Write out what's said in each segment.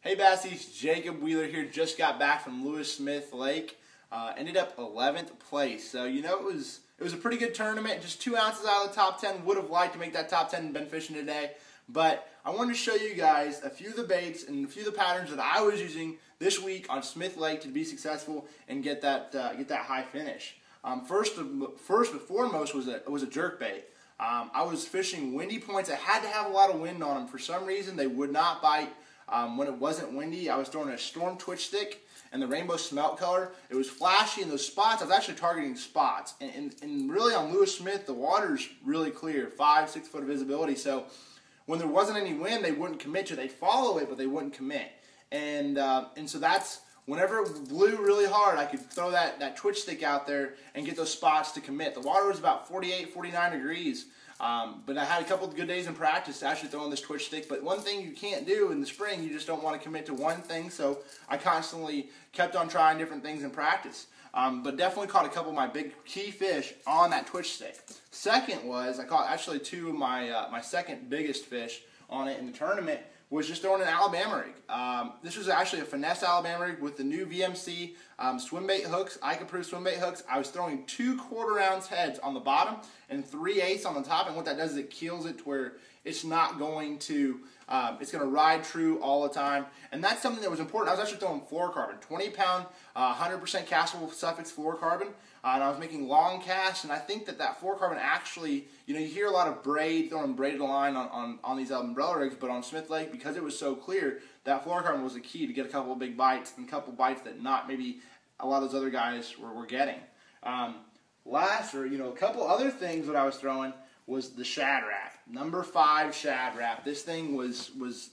Hey Bassies, Jacob Wheeler here. Just got back from Lewis Smith Lake. Ended up 11th place. So, it was a pretty good tournament. Just 2 ounces out of the top 10. Would have liked to make that top 10 and been fishing today. But I wanted to show you guys a few of the baits and a few of the patterns that I was using this week on Smith Lake to be successful and get that high finish. First and foremost was a jerk bait. I was fishing windy points that had to have a lot of wind on them. For some reason, they would not bite. When it wasn't windy, I was throwing a Storm Twitch Stick and the rainbow smelt color. It was flashy in those spots. I was actually targeting spots. And really on Lewis Smith, the water's really clear, 5-6 foot of visibility. So when there wasn't any wind, they wouldn't commit to it. They'd follow it, but they wouldn't commit. And so that's, whenever it blew really hard, I could throw that Twitch Stick out there and get those spots to commit. The water was about 48, 49 degrees. But I had a couple of good days in practice actually throwing this Twitch Stick. But one thing you can't do in the spring, you just don't want to commit to one thing. So I constantly kept on trying different things in practice. But definitely caught a couple of my big key fish on that Twitch Stick. Second was, I caught actually two of my second biggest fish on it in the tournament, was just throwing an Alabama rig. This was actually a finesse Alabama rig with the new VMC swim bait hooks, ICA-Proof swim bait hooks. I was throwing 2 1/4 ounce heads on the bottom and 3/8 on the top, and what that does is it keels it to where it's not going to, it's going to ride true all the time. And that's something that was important. I was actually throwing fluorocarbon, 20-pound, 100% castable Suffix fluorocarbon, and I was making long casts, and I think that fluorocarbon actually, you hear a lot of throwing braided line on these umbrella rigs, but on Smith Lake, because it was so clear, that fluorocarbon was the key to get a couple of big bites, and a couple of bites that not maybe a lot of those other guys were getting. A couple other things that I was throwing was the Shad Rap, number 5 Shad Rap. This thing was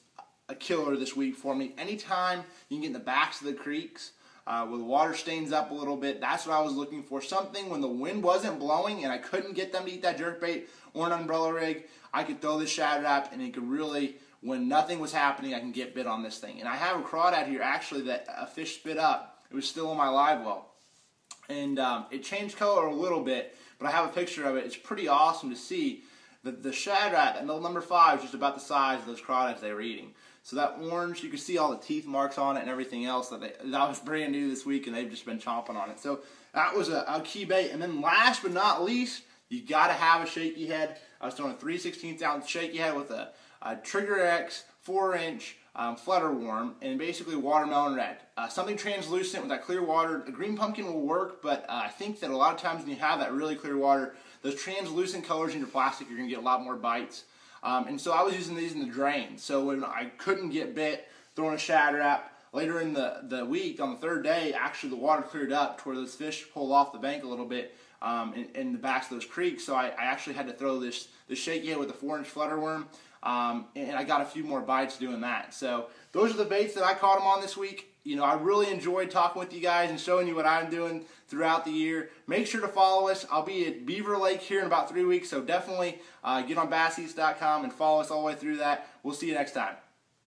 a killer this week for me. Anytime you can get in the backs of the creeks, where the water stains up a little bit, that's what I was looking for. Something when the wind wasn't blowing and I couldn't get them to eat that jerkbait or an umbrella rig, I could throw this Shad Rap and it could really, when nothing was happening, I can get bit on this thing. And I have a crawdad here actually that a fish spit up. It was still in my live well. And it changed color a little bit, but I have a picture of it. It's pretty awesome to see. The Shad Rap, that number 5, is just about the size of those crawdads they were eating. So that orange, you can see all the teeth marks on it and everything else. That was brand new this week, and they've just been chomping on it. So that was a key bait. And then last but not least, you got to have a shaky head. I was throwing a 3/16 ounce shaky head with a Trigger X 4-inch flutter worm and basically watermelon red. Something translucent with that clear water. A green pumpkin will work, but I think that a lot of times when you have that really clear water, those translucent colors in your plastic, you're going to get a lot more bites. And so I was using these in the drain. So when I couldn't get bit, throwing a Shad Rap, later in the week, on the 3rd day, actually the water cleared up to where those fish pulled off the bank a little bit in the backs of those creeks. So I actually had to throw this shaky head with a 4-inch flutter worm. And I got a few more bites doing that. So those are the baits that I caught them on this week. I really enjoyed talking with you guys and showing you what I'm doing throughout the year. Make sure to follow us. I'll be at Beaver Lake here in about 3 weeks, so definitely get on basseast.com and follow us all the way through that. We'll see you next time.